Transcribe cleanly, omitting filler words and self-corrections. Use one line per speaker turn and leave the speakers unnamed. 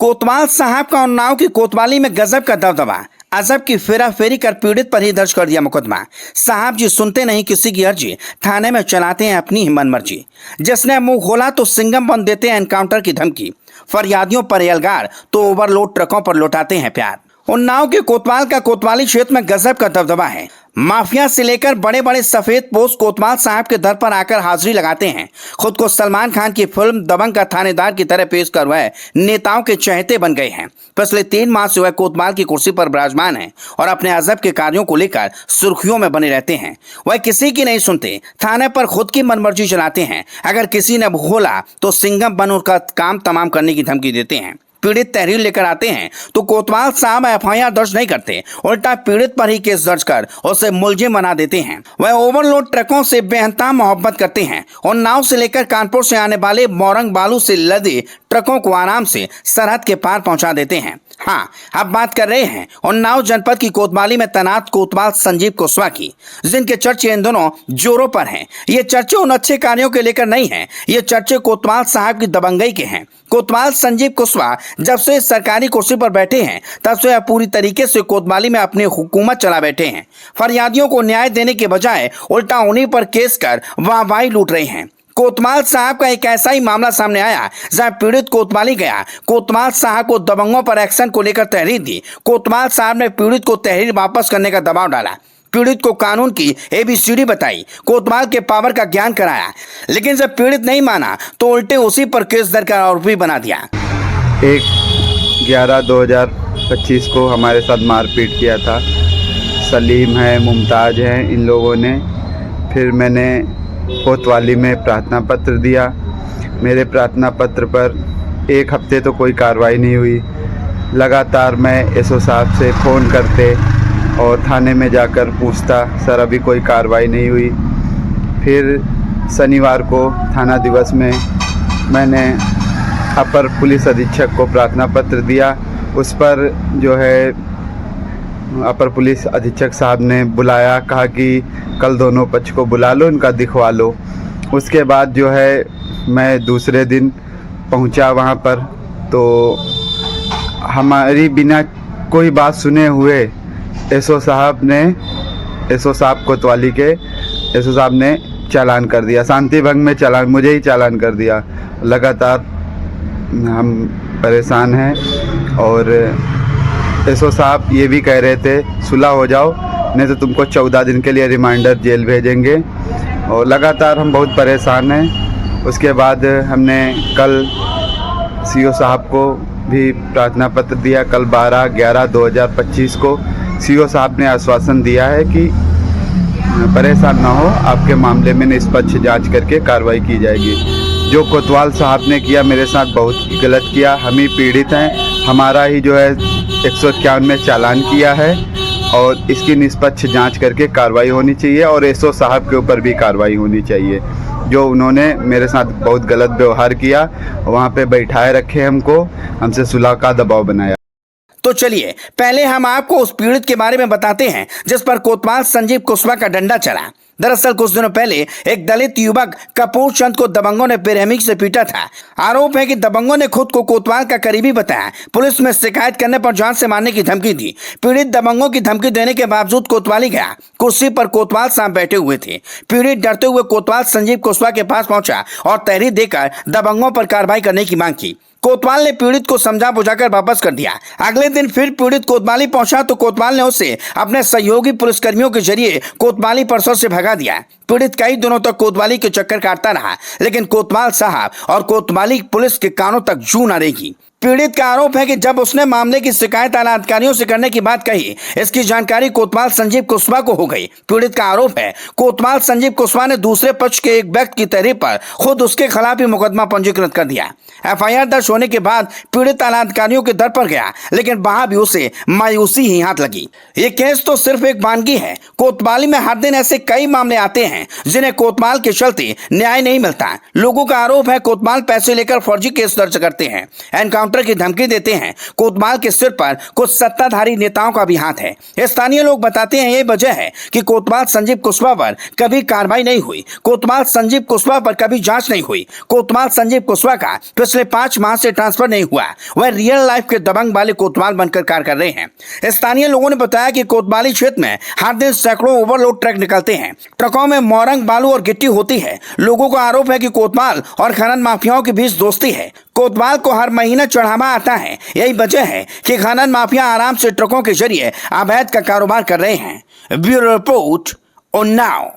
कोतवाल साहब का उन्नाव की कोतवाली में गजब का दबदबा। अजब की फेरा फेरी कर पीड़ित पर ही दर्ज कर दिया मुकदमा। साहब जी सुनते नहीं किसी की अर्जी, थाने में चलाते हैं अपनी ही मनमर्जी। जिसने मुंह खोला तो सिंगम बन देते हैं एनकाउंटर की धमकी। फरियादियों पर एलगार तो ओवरलोड ट्रकों पर लौटाते हैं प्यार। उन्नाव के कोतवाल का कोतवाली क्षेत्र में गजब का दबदबा है। माफिया से लेकर बड़े बड़े सफेद पोस्ट कोतवाल साहब के दर पर आकर हाजिरी लगाते हैं। खुद को सलमान खान की फिल्म दबंग का थानेदार की तरह पेश कर वह नेताओं के चहेते बन गए हैं। पिछले 3 माह से वह कोतवाल की कुर्सी पर विराजमान है और अपने अजब के कार्यों को लेकर सुर्खियों में बने रहते हैं। वह किसी की नहीं सुनते, थाने पर खुद की मनमर्जी चलाते हैं। अगर किसी ने भोला तो सिंगम बन उनका काम तमाम करने की धमकी देते हैं। पीड़ित तहरीर लेकर आते हैं तो कोतवाल साहब एफआईआर दर्ज नहीं करते, उल्टा पीड़ित पर ही केस दर्ज कर उसे मुलजिम बना देते हैं। वह ओवरलोड ट्रकों से बेहता मोहब्बत करते हैं। उन्नाव से लेकर कानपुर से आने वाले मोरंग बालू से लदे ट्रकों को आराम से सरहद के पार पहुंचा देते हैं। हाँ, अब बात कर रहे हैं उन्नाव जनपद की कोतवाली में तैनात कोतवाल संजीव कुशवाहा की, जिनके चर्चे इन दोनों जोरों पर हैं। ये चर्चे उन अच्छे कार्यों के लेकर नहीं हैं, ये चर्चे कोतवाल साहब की दबंगई के हैं। कोतवाल संजीव कुशवाहा जब से सरकारी कुर्सी पर बैठे हैं तब से पूरी तरीके से कोतवाली में अपनी हुकूमत चला बैठे हैं। फरियादियों को न्याय देने के बजाय उल्टा उन्हीं पर केस कर वाहवाही लूट रहे हैं। कोतवाल साहब का एक ऐसा ही मामला सामने आया जहां पीड़ित कोतवाली गया। कोतवाल साहब को दबंगों पर एक्शन को लेकर तहरीर दी। कोतवाल साहब ने पीड़ित को तहरीर वापस करने का दबाव डाला। पीड़ित को कानून की ABCD बताई, कोतवाल के पावर का ज्ञान कराया, लेकिन जब पीड़ित नहीं माना तो उल्टे उसी पर केस दर्ज कर आरोपी बना दिया।
1/11/2025 को हमारे साथ मारपीट किया था। सलीम है, मुमताज़ हैं, इन लोगों ने। फिर मैंने कोतवाली में प्रार्थना पत्र दिया। मेरे प्रार्थना पत्र पर 1 हफ्ते तो कोई कार्रवाई नहीं हुई। लगातार मैं SO साहब से फ़ोन करते और थाने में जाकर पूछता, सर अभी कोई कार्रवाई नहीं हुई। फिर शनिवार को थाना दिवस में मैंने अपर पुलिस अधीक्षक को प्रार्थना पत्र दिया। उस पर जो है अपर पुलिस अधीक्षक साहब ने बुलाया, कहा कि कल दोनों पक्ष को बुला लो, इनका दिखवा लो। उसके बाद जो है मैं दूसरे दिन पहुंचा वहां पर, तो हमारी बिना कोई बात सुने हुए SO साहब कोतवाली के SO साहब ने चालान कर दिया। शांति भंग में चालान, मुझे ही चालान कर दिया। लगातार हम परेशान हैं और SO साहब ये भी कह रहे थे सुलह हो जाओ, नहीं तो तुमको 14 दिन के लिए रिमाइंडर जेल भेजेंगे। और लगातार हम बहुत परेशान हैं। उसके बाद हमने कल CO साहब को भी प्रार्थना पत्र दिया। कल 12/11/2025 को CO साहब ने आश्वासन दिया है कि परेशान ना हो, आपके मामले में निष्पक्ष जांच करके कार्रवाई की जाएगी। जो कोतवाल साहब ने किया मेरे साथ बहुत गलत किया। हम ही पीड़ित हैं, हमारा ही जो है 151 में चालान किया है और इसकी निष्पक्ष जांच करके कार्रवाई होनी चाहिए और SO साहब के ऊपर भी कार्रवाई होनी चाहिए। जो उन्होंने मेरे साथ बहुत गलत व्यवहार किया, वहाँ पे बैठाए रखे हमको, हमसे सुलह का दबाव बनाया।
तो चलिए पहले हम आपको उस पीड़ित के बारे में बताते हैं जिस पर कोतवाल संजीव कुशवाहा का डंडा चला। दरअसल कुछ दिनों पहले एक दलित युवक कपूर चंद को दबंगों ने बेरहमी से पीटा था। आरोप है कि दबंगों ने खुद को कोतवाल का करीबी बताया। पुलिस में शिकायत करने पर जान से मारने की धमकी दी। पीड़ित दबंगों की धमकी देने के बावजूद कोतवाली गया। कुर्सी पर कोतवाल साहब बैठे हुए थे। पीड़ित डरते हुए कोतवाल संजीव कुशवाहा के पास पहुंचा और तहरीर देकर दबंगों पर कार्रवाई करने की मांग की। कोतवाल ने पीड़ित को समझा बुझाकर वापस कर दिया। अगले दिन फिर पीड़ित कोतवाली पहुंचा तो कोतवाल ने उसे अपने सहयोगी पुलिसकर्मियों के जरिए कोतवाली परिसर से भगा दिया। पीड़ित कई दिनों तक कोतवाली के चक्कर काटता रहा, लेकिन कोतवाल साहब और कोतवाली पुलिस के कानों तक जू न रेगी। पीड़ित का आरोप है कि जब उसने मामले की शिकायत आला अधिकारियों से करने की बात कही, इसकी जानकारी कोतवाल संजीव कुशवाहा को हो गई। पीड़ित का आरोप है कोतवाल संजीव कुशवाहा ने दूसरे पक्ष के एक व्यक्ति की तहरीर पर खुद उसके खिलाफ ही मुकदमा पंजीकृत कर दिया। FIR दर्ज होने के बाद पीड़ित आला अधिकारियों के दर पर गया, लेकिन वहां भी उसे मायूसी ही हाथ लगी। ये केस तो सिर्फ एक वानगी है। कोतवाली में हर दिन ऐसे कई मामले आते हैं हैं जिन्हें कोतवाल के चलते न्याय नहीं मिलता। लोगों का आरोप है कोतवाल पैसे लेकर फर्जी केस दर्ज करते हैं, एनकाउंटर की धमकी देते हैं। कोतवाल के सिर पर कुछ सत्ताधारी नेताओं का भी हाथ है। स्थानीय लोग बताते हैं यही वजह है कि कोतवाल संजीव कुशवाहा पर कभी कार्रवाई नहीं हुई, कोतवाल संजीव कुशवाहा पर कभी जांच नहीं हुई। कोतवाल संजीव कुशवाहा का पिछले 5 माह से ट्रांसफर नहीं हुआ। वह रियल लाइफ के दबंग वाले कोतवाल बनकर कार्य कर रहे हैं। स्थानीय लोगों ने बताया कि कोतवाली क्षेत्र में हर दिन सैकड़ों ओवरलोड ट्रक निकलते हैं। ट्रकों में मोरंग, बालू और गिट्टी होती है। लोगों का आरोप है कि कोतवाल और खनन माफियाओं के बीच दोस्ती है। कोतवाल को हर महीना चढ़ावा आता है। यही वजह है कि खनन माफिया आराम से ट्रकों के जरिए अवैध का कारोबार कर रहे हैं। Bureau report Unnao.